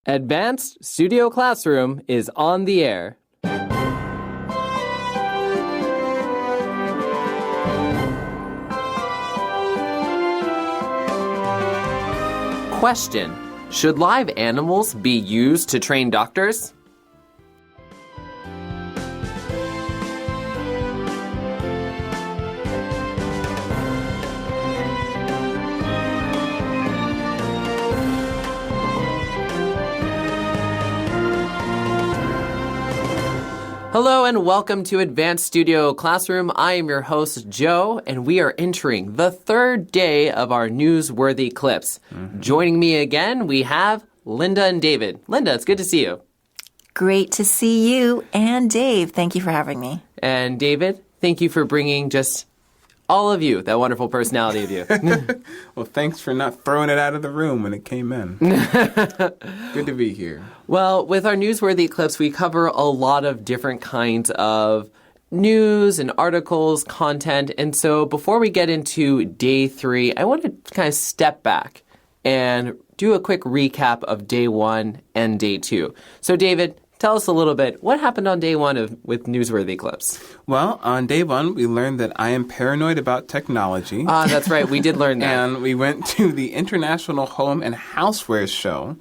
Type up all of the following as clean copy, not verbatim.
Advanced Studio Classroom is on the air. Question: should live animals be used to train doctors? Hello and welcome to Advanced Studio Classroom. I am your host, Joe, and we are entering the third day of our newsworthy clips. Joining me again, we have Linda and David. Linda, it's good to see you. Great to see you and Dave. Thank you for having me. And David, thank you for bringing just all of you, that wonderful personality of you. Well, thanks for not throwing it out of the room when it came in. Good to be here. Well, with our newsworthy clips, we cover a lot of different kinds of news and articles, content. And so before we get into day 3, I want to kind of step back and do a quick recap of day 1 and day 2. So, David, tell us a little bit. What happened on day 1 with newsworthy clips? Well, on day 1, we learned that I am paranoid about technology. That's right. We did learn that. And we went to the International Home and Housewares Show,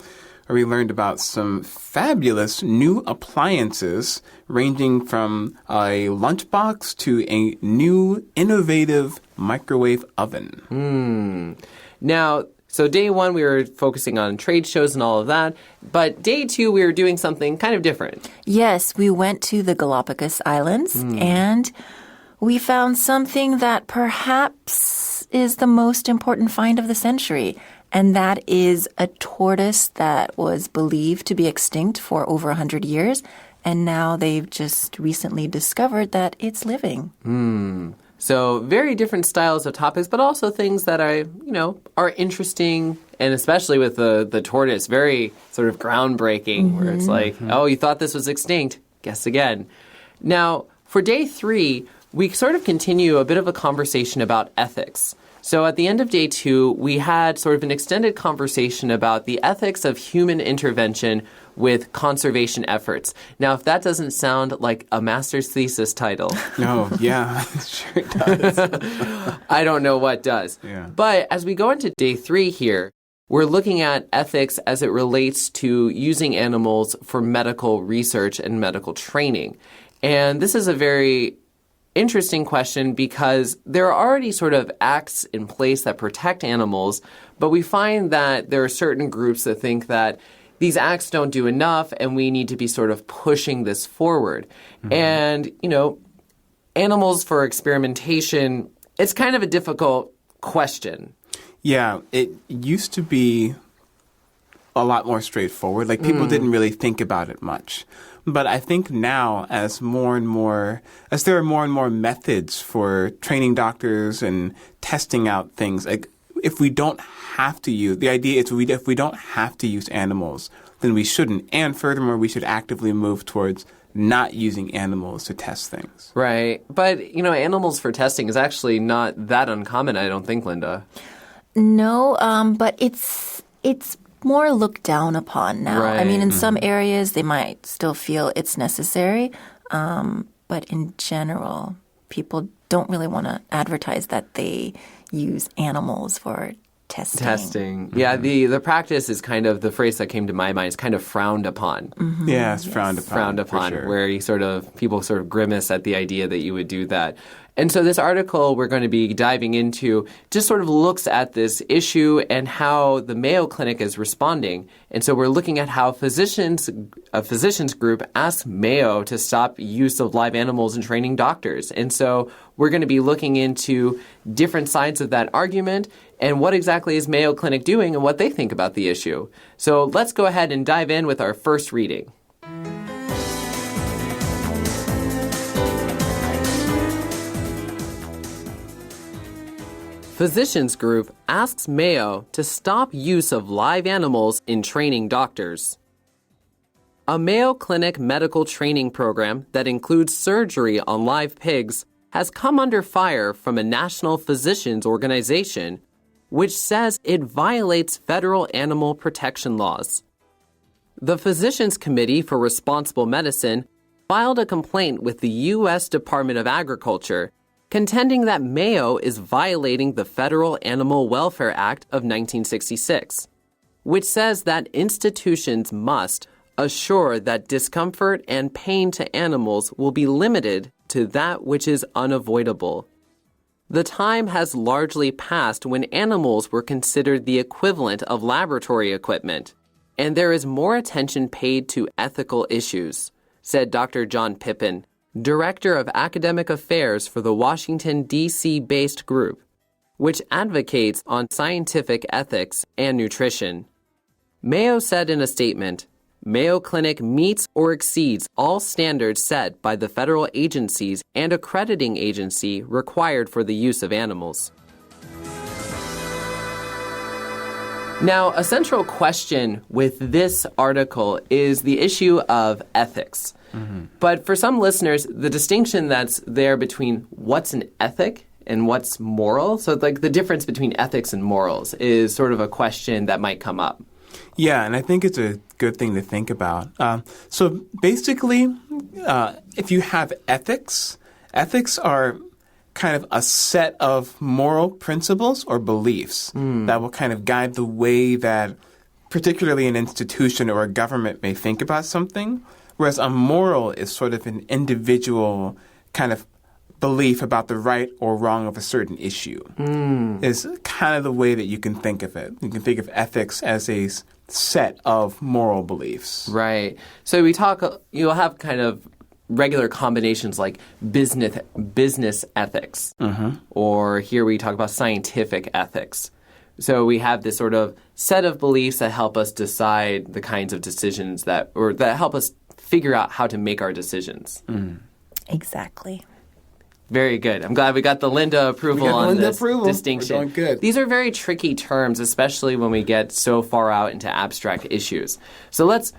where we learned about some fabulous new appliances ranging from a lunchbox to a new innovative microwave oven. Now, so day 1, we were focusing on trade shows and all of that. But day 2, we were doing something kind of different. Yes, we went to the Galapagos Islands and we found something that perhaps is the most important find of the century. And that is a tortoise that was believed to be extinct for over 100 years. And now they've just recently discovered that it's living. So very different styles of topics, but also things that are interesting, and especially with the tortoise, very sort of groundbreaking, where it's like, oh, you thought this was extinct? Guess again. Now, for day 3, we sort of continue a bit of a conversation about ethics. So at the end of day 2, we had sort of an extended conversation about the ethics of human intervention with conservation efforts. Now, if that doesn't sound like a master's thesis title. No, yeah, it sure does. I don't know what does. Yeah. But as we go into day 3 here, we're looking at ethics as it relates to using animals for medical research and medical training. And this is a very interesting question because there are already sort of acts in place that protect animals, but we find that there are certain groups that think that these acts don't do enough and we need to be sort of pushing this forward. And, animals for experimentation, it's kind of a difficult question. Yeah, it used to be a lot more straightforward. Like, people didn't really think about it much. But I think now, as there are more and more methods for training doctors and testing out things, like if we don't have to use, the idea is if we don't have to use animals, then we shouldn't. And furthermore, we should actively move towards not using animals to test things. Right. But, animals for testing is actually not that uncommon, I don't think, Linda. No, but it's more looked down upon now. Right. I mean, in some areas, they might still feel it's necessary. But in general, people don't really want to advertise that they use animals for testing. Yeah, the practice is kind of, the phrase that came to my mind is kind of frowned upon. Yeah, it's frowned upon. Frowned upon, sure. where people sort of grimace at the idea that you would do that. And so this article we're going to be diving into just sort of looks at this issue and how the Mayo Clinic is responding. And so we're looking at how a physicians group asked Mayo to stop use of live animals in training doctors. And so we're going to be looking into different sides of that argument and what exactly is Mayo Clinic doing and what they think about the issue. So let's go ahead and dive in with our first reading. Physicians group asks Mayo to stop use of live animals in training doctors. A Mayo Clinic medical training program that includes surgery on live pigs has come under fire from a national physicians organization, which says it violates federal animal protection laws. The Physicians Committee for Responsible Medicine filed a complaint with the U.S. Department of Agriculture, contending that Mayo is violating the Federal Animal Welfare Act of 1966, which says that institutions must assure that discomfort and pain to animals will be limited to that which is unavoidable. The time has largely passed when animals were considered the equivalent of laboratory equipment, and there is more attention paid to ethical issues, said Dr. John Pippin, Director of Academic Affairs for the Washington, D.C.-based group, which advocates on scientific ethics and nutrition. Mayo said in a statement, Mayo Clinic meets or exceeds all standards set by the federal agencies and accrediting agency required for the use of animals. Now, a central question with this article is the issue of ethics. But for some listeners, the distinction that's there between what's an ethic and what's moral, so like the difference between ethics and morals is sort of a question that might come up. Yeah, and I think it's a good thing to think about. So basically, if you have ethics, ethics are kind of a set of moral principles or beliefs that will kind of guide the way that particularly an institution or a government may think about something, whereas a moral is sort of an individual kind of belief about the right or wrong of a certain issue. Is kind of the way that you can think of it. You can think of ethics as a set of moral beliefs. Right. So you'll have kind of regular combinations like business ethics, or here we talk about scientific ethics. So we have this sort of set of beliefs that help us decide the kinds of decisions that help us figure out how to make our decisions. Exactly. Very good. I'm glad we got the Linda approval on this distinction. We're doing good. These are very tricky terms, especially when we get so far out into abstract issues. So let's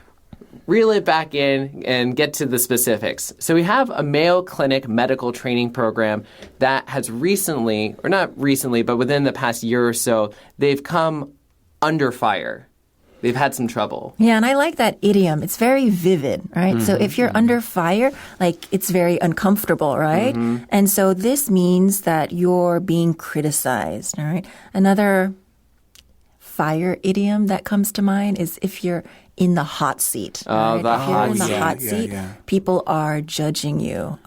reel it back in and get to the specifics. So we have a Mayo Clinic medical training program that has recently, or not recently, but within the past year or so, they've come under fire. They've had some trouble. Yeah, and I like that idiom. It's very vivid, right? So if you're under fire, like it's very uncomfortable, right? And so this means that you're being criticized, all right? Another fire idiom that comes to mind is if you're in the hot seat. Oh, right? the if you're in the hot hot seat. seat, people are judging you,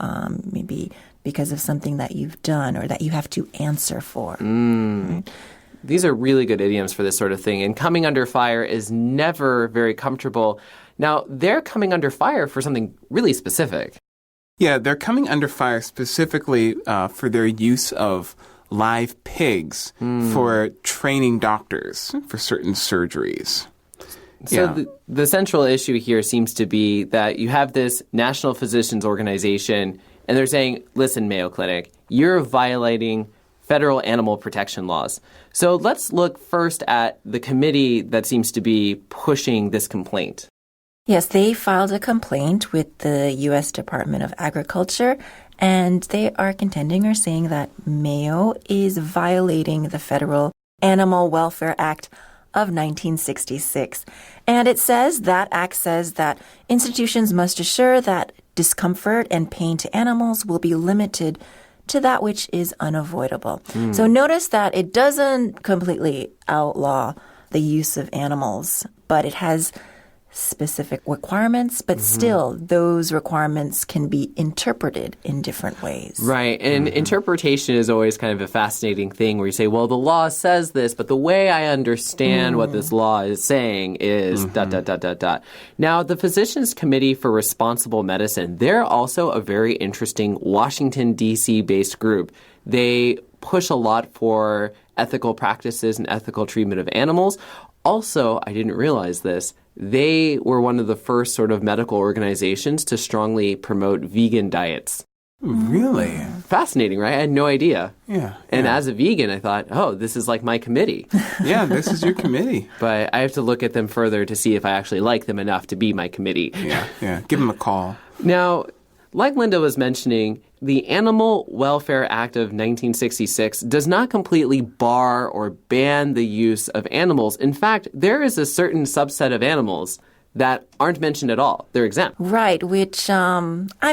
maybe because of something that you've done or that you have to answer for. Right? These are really good idioms for this sort of thing. And coming under fire is never very comfortable. Now, they're coming under fire for something really specific. Yeah, they're coming under fire specifically for their use of live pigs for training doctors for certain surgeries. So the central issue here seems to be that you have this National Physicians Organization, and they're saying, listen, Mayo Clinic, you're violating federal animal protection laws. So let's look first at the committee that seems to be pushing this complaint. Yes, they filed a complaint with the U.S. Department of Agriculture, and they are contending or saying that Mayo is violating the Federal Animal Welfare Act of 1966. And it says, that act says that institutions must assure that discomfort and pain to animals will be limited to that which is unavoidable. So notice that it doesn't completely outlaw the use of animals, but it has specific requirements, but still those requirements can be interpreted in different ways. Right. And interpretation is always kind of a fascinating thing where you say, well, the law says this, but the way I understand what this law is saying is ... Now, the Physicians Committee for Responsible Medicine, they're also a very interesting Washington, D.C.-based group. They push a lot for ethical practices and ethical treatment of animals. Also, I didn't realize this, they were one of the first sort of medical organizations to strongly promote vegan diets. Really? Fascinating, right? I had no idea. Yeah. And as a vegan, I thought, oh, this is like my committee. Yeah, this is your committee. But I have to look at them further to see if I actually like them enough to be my committee. Yeah. Give them a call. Now, like Linda was mentioning, the Animal Welfare Act of 1966 does not completely bar or ban the use of animals. In fact, there is a certain subset of animals that aren't mentioned at all. They're exempt. Right, which, I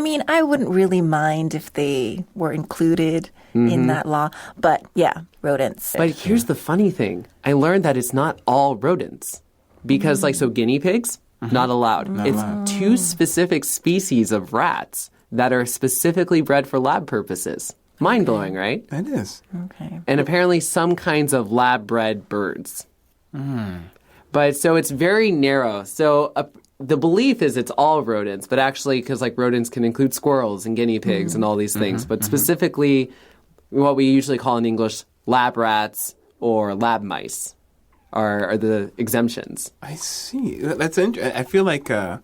mean, I wouldn't really mind if they were included in that law. But yeah, rodents. But here's the funny thing. I learned that it's not all rodents. Because, so guinea pigs, not allowed. It's 2 specific species of rats that are specifically bred for lab purposes. Mind-blowing, right? It is. Okay. And apparently some kinds of lab-bred birds. But so it's very narrow. So the belief is it's all rodents, but actually, because rodents can include squirrels and guinea pigs and all these things. But specifically, what we usually call in English lab rats or lab mice are the exemptions. I see. That's interesting. I feel like, I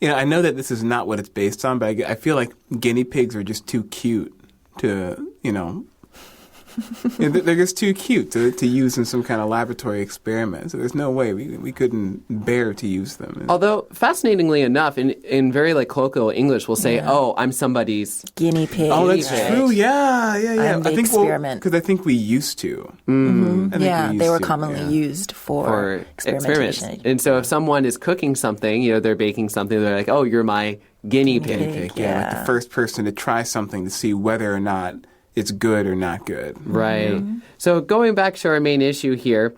know that this is not what it's based on, but I feel like guinea pigs are just too cute to, they're just too cute to use in some kind of laboratory experiment. So there's no way we couldn't bear to use them. Although, fascinatingly enough, in very colloquial English, we'll say, "Oh, I'm somebody's guinea pig." Oh, that's true. Yeah. I'm the experiment. Because I think we used to. Yeah, they were commonly used for experimentation. And so, if someone is cooking something, they're baking something, they're like, "Oh, you're my guinea pig." Yeah, like the first person to try something to see whether or not it's good or not good. Right. So going back to our main issue here,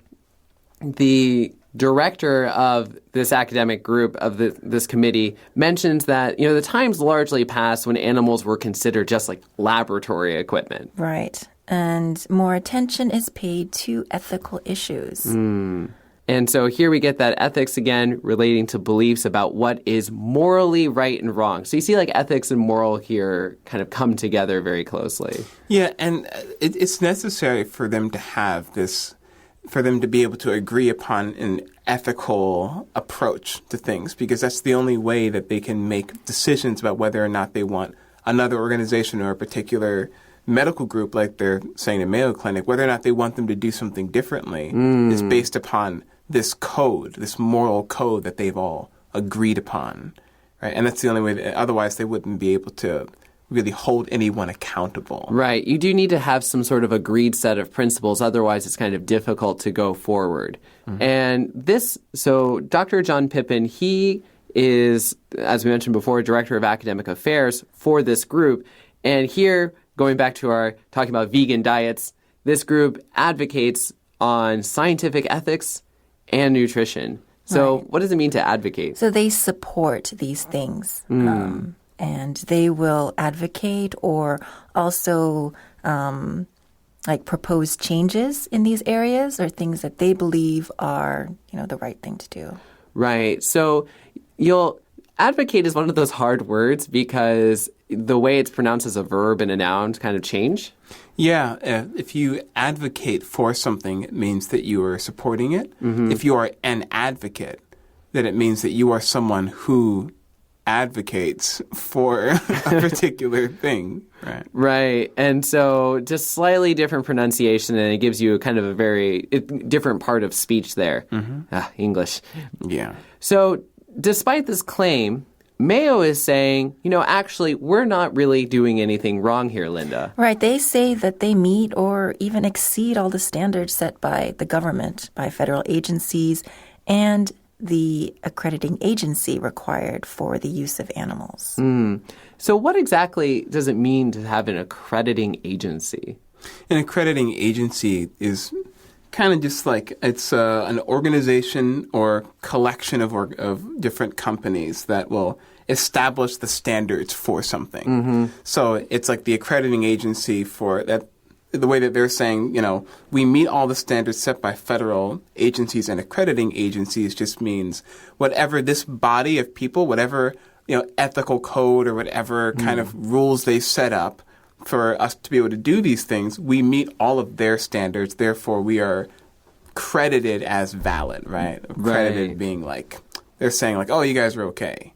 the director of this academic group of this committee mentions that, the time's largely passed when animals were considered just laboratory equipment. Right. And more attention is paid to ethical issues. And so here we get that ethics again relating to beliefs about what is morally right and wrong. So you see ethics and moral here kind of come together very closely. Yeah, and it's necessary for them to have this, for them to be able to agree upon an ethical approach to things, because that's the only way that they can make decisions about whether or not they want another organization or a particular medical group, like they're saying in Mayo Clinic, whether or not they want them to do something differently is based upon this code, this moral code that they've all agreed upon, right? And that's the only way. Otherwise, they wouldn't be able to really hold anyone accountable. Right. You do need to have some sort of agreed set of principles. Otherwise, it's kind of difficult to go forward. And so Dr. John Pippin, he is, as we mentioned before, Director of Academic Affairs for this group. And here, going back to our talking about vegan diets, this group advocates on scientific ethics and nutrition. So what does it mean to advocate? So they support these things. And they will advocate or also propose changes in these areas or things that they believe are, the right thing to do. Right. So advocate is one of those hard words because the way it's pronounced as a verb and a noun kind of change. Yeah, if you advocate for something, it means that you are supporting it. If you are an advocate, then it means that you are someone who advocates for a particular thing. Right. And so just slightly different pronunciation, and it gives you kind of a very different part of speech there. English. Yeah. So despite this claim, Mayo is saying, actually, we're not really doing anything wrong here, Linda. Right. They say that they meet or even exceed all the standards set by the government, by federal agencies, and the accrediting agency required for the use of animals. So what exactly does it mean to have an accrediting agency? An accrediting agency is kind of just it's an organization or collection of different companies that will establish the standards for something. So it's like the accrediting agency for that. The way that they're saying, we meet all the standards set by federal agencies and accrediting agencies just means whatever this body of people, whatever, ethical code or whatever kind of rules they set up for us to be able to do these things, we meet all of their standards. Therefore, we are credited as valid, right? Credited being they're saying oh, you guys are okay.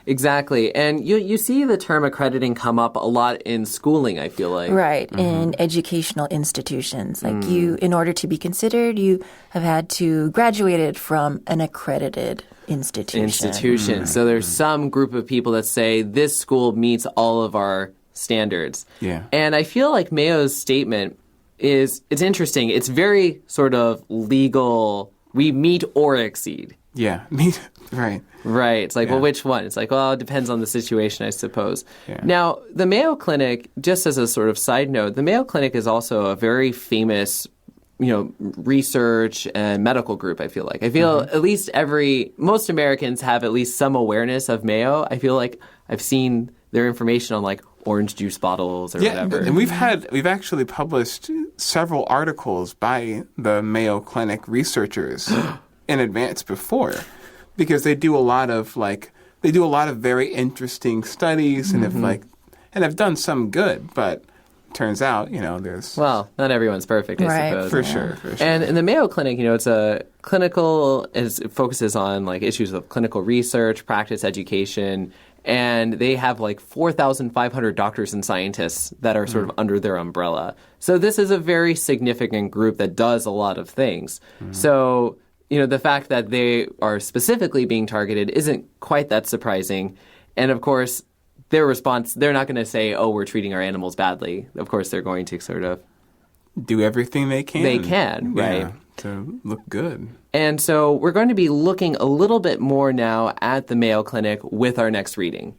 Exactly. And you see the term accrediting come up a lot in schooling, I feel like. Right. In educational institutions. In order to be considered, you have had to graduated from an accredited institution. So there's some group of people that say this school meets all of our standards. Yeah. And I feel like Mayo's statement it's interesting. It's very sort of legal. We meet or exceed. Yeah, right. Right. It's like, Yeah. well, which one? It's like, well, it depends on the situation, I suppose. Yeah. Now, the Mayo Clinic, just as a sort of side note, the Mayo Clinic is also a very famous, research and medical group, I feel like. I feel at least most Americans have at least some awareness of Mayo. I feel like I've seen their information on like orange juice bottles or whatever. And we've actually published several articles by the Mayo Clinic researchers in advance before, because they do a lot of very interesting studies and have done some good, but turns out, there's Well, not everyone's perfect, I Right. suppose. for sure. And in the Mayo Clinic, it's a clinical, it focuses on like issues of clinical research, practice, education, and they have like 4,500 doctors and scientists that are sort of under their umbrella. So this is a very significant group that does a lot of things. So, the fact that they are specifically being targeted isn't quite that surprising. And of course, their response, they're not going to say, oh, we're treating our animals badly. Of course, they're going to sort of do everything they can. They can, right? Yeah, to look good. And so we're going to be looking a little bit more now at the Mayo Clinic with our next reading.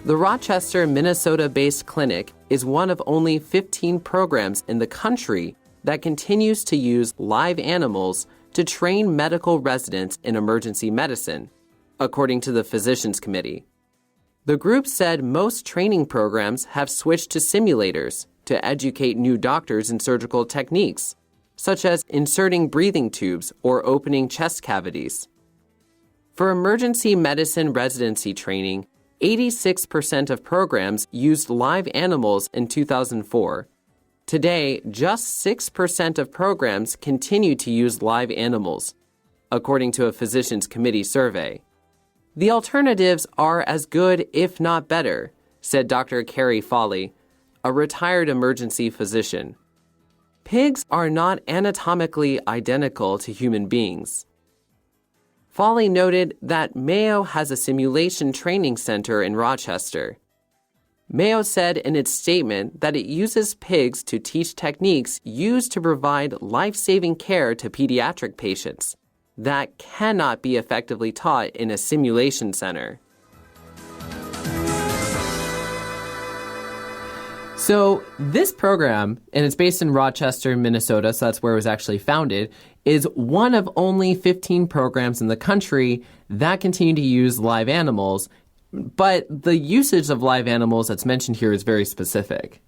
The Rochester, Minnesota-based clinic is one of only 15 programs in the country that continues to use live animals to train medical residents in emergency medicine, according to the Physicians Committee. The group said most training programs have switched to simulators to educate new doctors in surgical techniques, such as inserting breathing tubes or opening chest cavities. For emergency medicine residency training, 86% of programs used live animals in 2004. Today, just 6% of programs continue to use live animals, according to a Physicians Committee survey. The alternatives are as good, if not better, said Dr. Carrie Foley, a retired emergency physician. Pigs are not anatomically identical to human beings. Foley noted that Mayo has a simulation training center in Rochester. Mayo said in its statement that it uses pigs to teach techniques used to provide life-saving care to pediatric patients that cannot be effectively taught in a simulation center. So this program, and it's based in Rochester, Minnesota, so that's where it was actually founded, is one of only 15 programs in the country that continue to use live animals. But the usage of live animals that's mentioned here is very specific.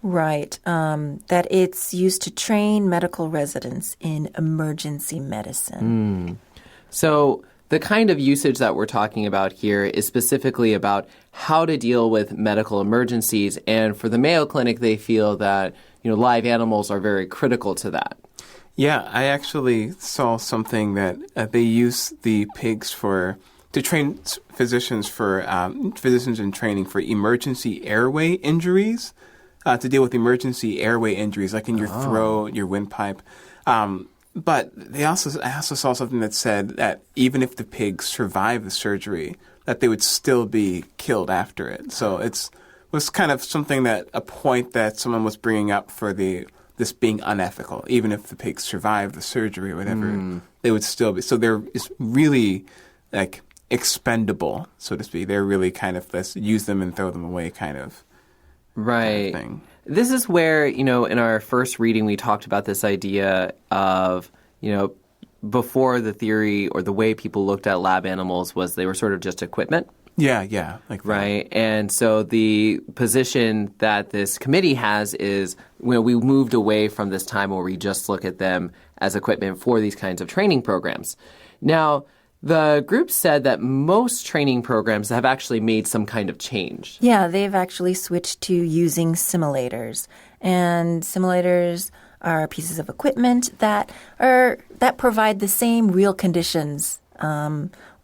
Right. That it's used to train medical residents in emergency medicine. So the kind of usage that we're talking about here is specifically about how to deal with medical emergencies. And for the Mayo Clinic, they feel that, live animals are very critical to that. Yeah, I actually saw something that they use the pigs to train physicians in training for emergency airway injuries, to deal with emergency airway injuries like in your throat, your windpipe. But I also saw something that said that even if the pigs survive the surgery, that they would still be killed after it. So was kind of a point that someone was bringing up for this being unethical. Even if the pigs survive the surgery or whatever, they would still be. So it's really like expendable, so to speak. They're really kind of let's use them and throw them away kind of thing. This is where, in our first reading, we talked about this idea of, before the theory or the way people looked at lab animals was they were sort of just equipment. Yeah, like that. Right. And so the position that this committee has is, we moved away from this time where we just look at them as equipment for these kinds of training programs. Now, the group said that most training programs have actually made some kind of change. Yeah, they've actually switched to using simulators. And simulators are pieces of equipment that provide the same real conditions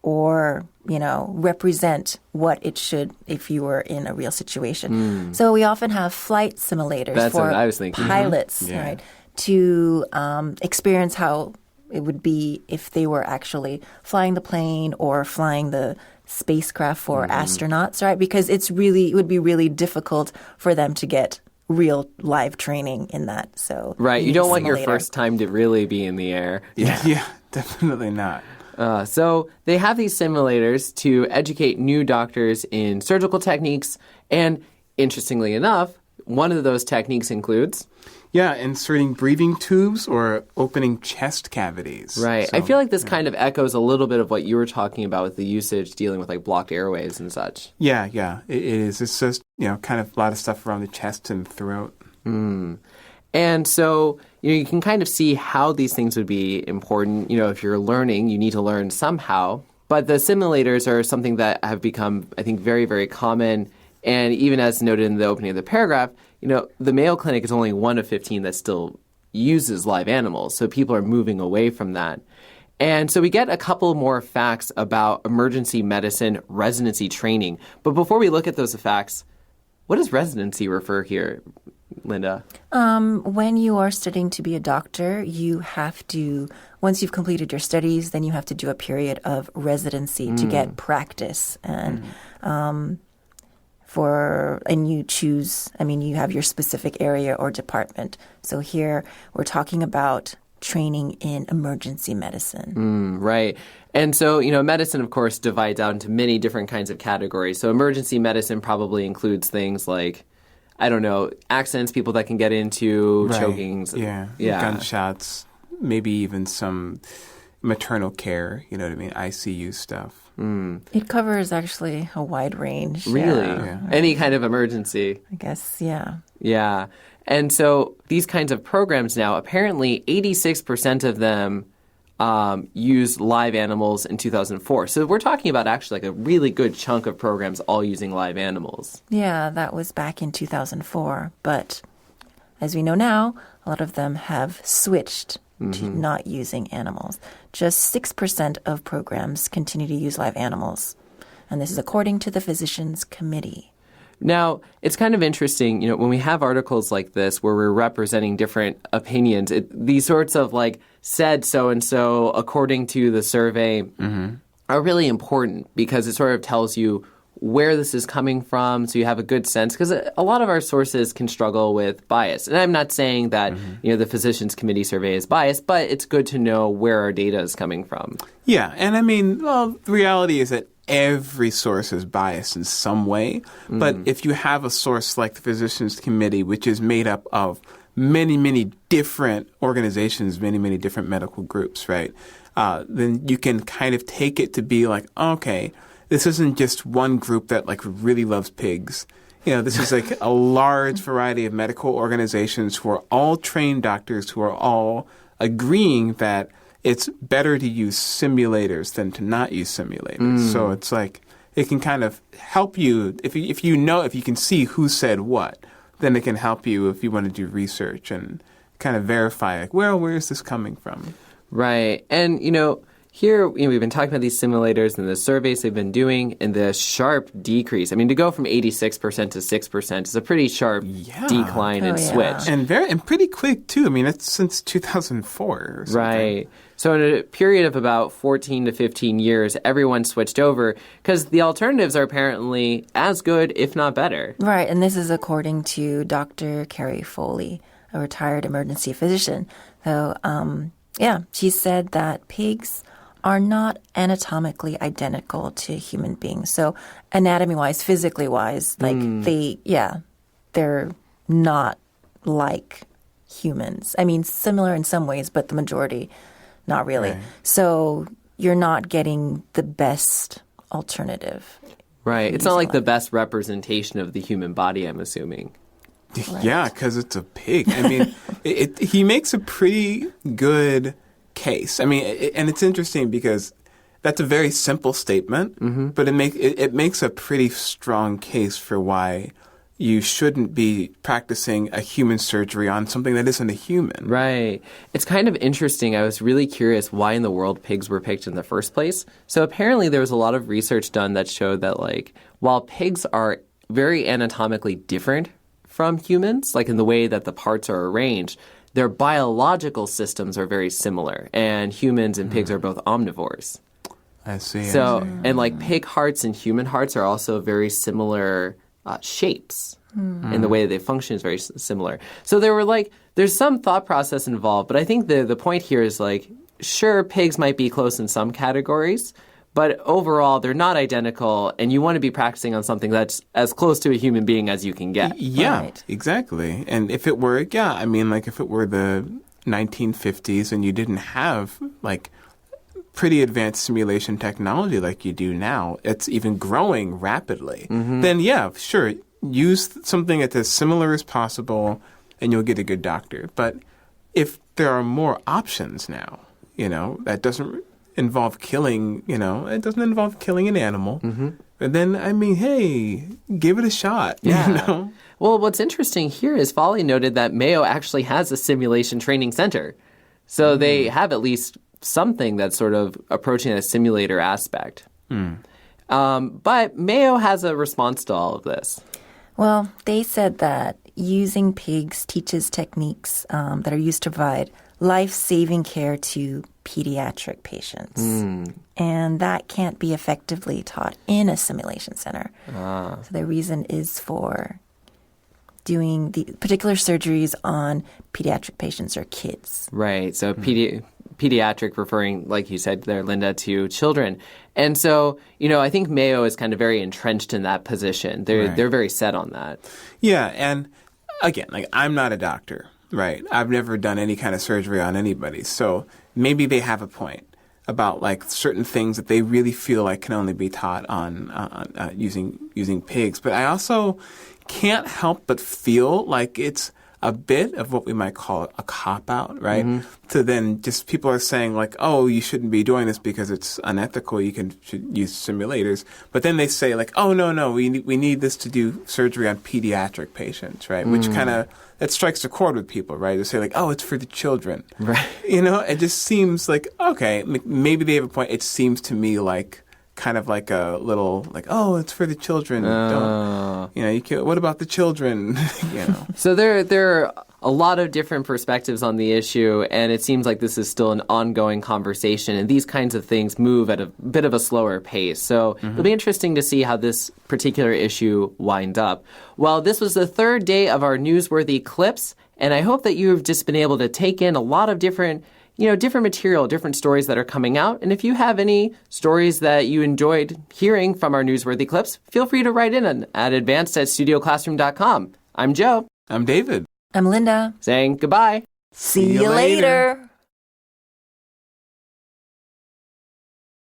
or represent what it should if you were in a real situation. So we often have flight simulators That's for what I was thinking. pilots, Yeah. right, to experience how it would be if they were actually flying the plane or flying the spacecraft for astronauts, right? Because it would be really difficult for them to get real live training in that. So Right. You need don't a want your simulator. first time to really be in the air. Yeah, definitely not. So they have these simulators to educate new doctors in surgical techniques. And interestingly enough, one of those techniques includes... Yeah, inserting breathing tubes or opening chest cavities. Right. So, I feel like this kind of echoes a little bit of what you were talking about with the usage dealing with like blocked airways and such. Yeah, it is. It's just, kind of a lot of stuff around the chest and throat. And so, you can kind of see how these things would be important. If you're learning, you need to learn somehow. But the simulators are something that have become, I think, very, very common. And even as noted in the opening of the paragraph, the Mayo Clinic is only one of 15 that still uses live animals. So people are moving away from that. And so we get a couple more facts about emergency medicine residency training. But before we look at those facts, what does residency refer here, Linda? When you are studying to be a doctor, you have to, once you've completed your studies, then you have to do a period of residency to get practice. And and you choose, you have your specific area or department. So here we're talking about training in emergency medicine. Right. And so, medicine, of course, divides out into many different kinds of categories. So emergency medicine probably includes things like, I don't know, accidents, people that can get into, Right. chokings. Yeah. Gunshots, maybe even some maternal care, you know what I mean, ICU stuff. It covers actually a wide range. Really? Yeah. Any kind of emergency. I guess, yeah. Yeah. And so these kinds of programs now, apparently 86% of them used live animals in 2004. So we're talking about actually like a really good chunk of programs all using live animals. Yeah, that was back in 2004. But as we know now, a lot of them have switched to not using animals. Just 6% of programs continue to use live animals. And this is according to the Physicians Committee. Now, it's kind of interesting, when we have articles like this where we're representing different opinions, these sorts of like said so-and-so according to the survey are really important because it sort of tells you where this is coming from so you have a good sense because a lot of our sources can struggle with bias. And I'm not saying that, the Physicians Committee survey is biased, but it's good to know where our data is coming from. Yeah, and the reality is that every source is biased in some way. But if you have a source like the Physicians Committee, which is made up of many, many different organizations, many, many different medical groups, right, then you can kind of take it to be like, okay, this isn't just one group that like really loves pigs. This is like a large variety of medical organizations who are all trained doctors who are all agreeing that it's better to use simulators than to not use simulators. So it's like it can kind of help you if you can see who said what, then it can help you if you want to do research and kind of verify like, well, where is this coming from? Right. And here, we've been talking about these simulators and the surveys they've been doing and the sharp decrease. To go from 86% to 6% is a pretty sharp decline and switch. And pretty quick, too. It's since 2004 or something. Right. So in a period of about 14 to 15 years, everyone switched over because the alternatives are apparently as good, if not better. Right, and this is according to Dr. Carrie Foley, a retired emergency physician. So, she said that pigs are not anatomically identical to human beings. So anatomy-wise, physically-wise, they're not like humans. Similar in some ways, but the majority, not really. Right. So you're not getting the best alternative. Right. It's not like the best representation of the human body, I'm assuming. Right. Yeah, because it's a pig. He makes a pretty good case. And it's interesting because that's a very simple statement, but it makes a pretty strong case for why you shouldn't be practicing a human surgery on something that isn't a human. Right. It's kind of interesting. I was really curious why in the world pigs were picked in the first place. So apparently there was a lot of research done that showed that while pigs are very anatomically different from humans, in the way that the parts are arranged, their biological systems are very similar, and humans and pigs are both omnivores. I see. So, and pig hearts and human hearts are also very similar shapes. And the way they function is very similar. So there's some thought process involved, but I think the point here is sure, pigs might be close in some categories, but overall, they're not identical, and you want to be practicing on something that's as close to a human being as you can get. Yeah, Right. exactly. And if it were, if it were the 1950s and you didn't have, pretty advanced simulation technology like you do now, it's even growing rapidly, then, sure, use something that's as similar as possible, and you'll get a good doctor. But if there are more options now, that doesn't involve killing, it doesn't involve killing an animal. And then, hey, give it a shot, Yeah. Well, what's interesting here is Folly noted that Mayo actually has a simulation training center. So they have at least something that's sort of approaching a simulator aspect. But Mayo has a response to all of this. Well, they said that using pigs teaches techniques that are used to provide life-saving care to pediatric patients. And that can't be effectively taught in a simulation center. So the reason is for doing the particular surgeries on pediatric patients or kids. Right. So pediatric referring, like you said there, Linda, to children. And so, I think Mayo is kind of very entrenched in that position. They're very set on that. Yeah, and again, I'm not a doctor, right? I've never done any kind of surgery on anybody. So maybe they have a point about certain things that they really feel can only be taught on using pigs. But I also can't help but feel like it's a bit of what we might call a cop-out, right? So then just people are saying oh, you shouldn't be doing this because it's unethical. You should use simulators. But then they say oh, no, we need this to do surgery on pediatric patients, right? Which kind of, that strikes a chord with people, right? They say oh, it's for the children. Right. It just seems okay, maybe they have a point. It seems to me kind of a little oh, it's for the children. Don't, you can't, what about the children? So there are a lot of different perspectives on the issue, and it seems like this is still an ongoing conversation, and these kinds of things move at a bit of a slower pace. So it'll be interesting to see how this particular issue winds up. Well, this was the third day of our newsworthy clips, and I hope that you've just been able to take in a lot of different material, different stories that are coming out. And if you have any stories that you enjoyed hearing from our newsworthy clips, feel free to write in at advanced@studioclassroom.com. I'm Joe. I'm David. I'm Linda. Saying goodbye. See you later.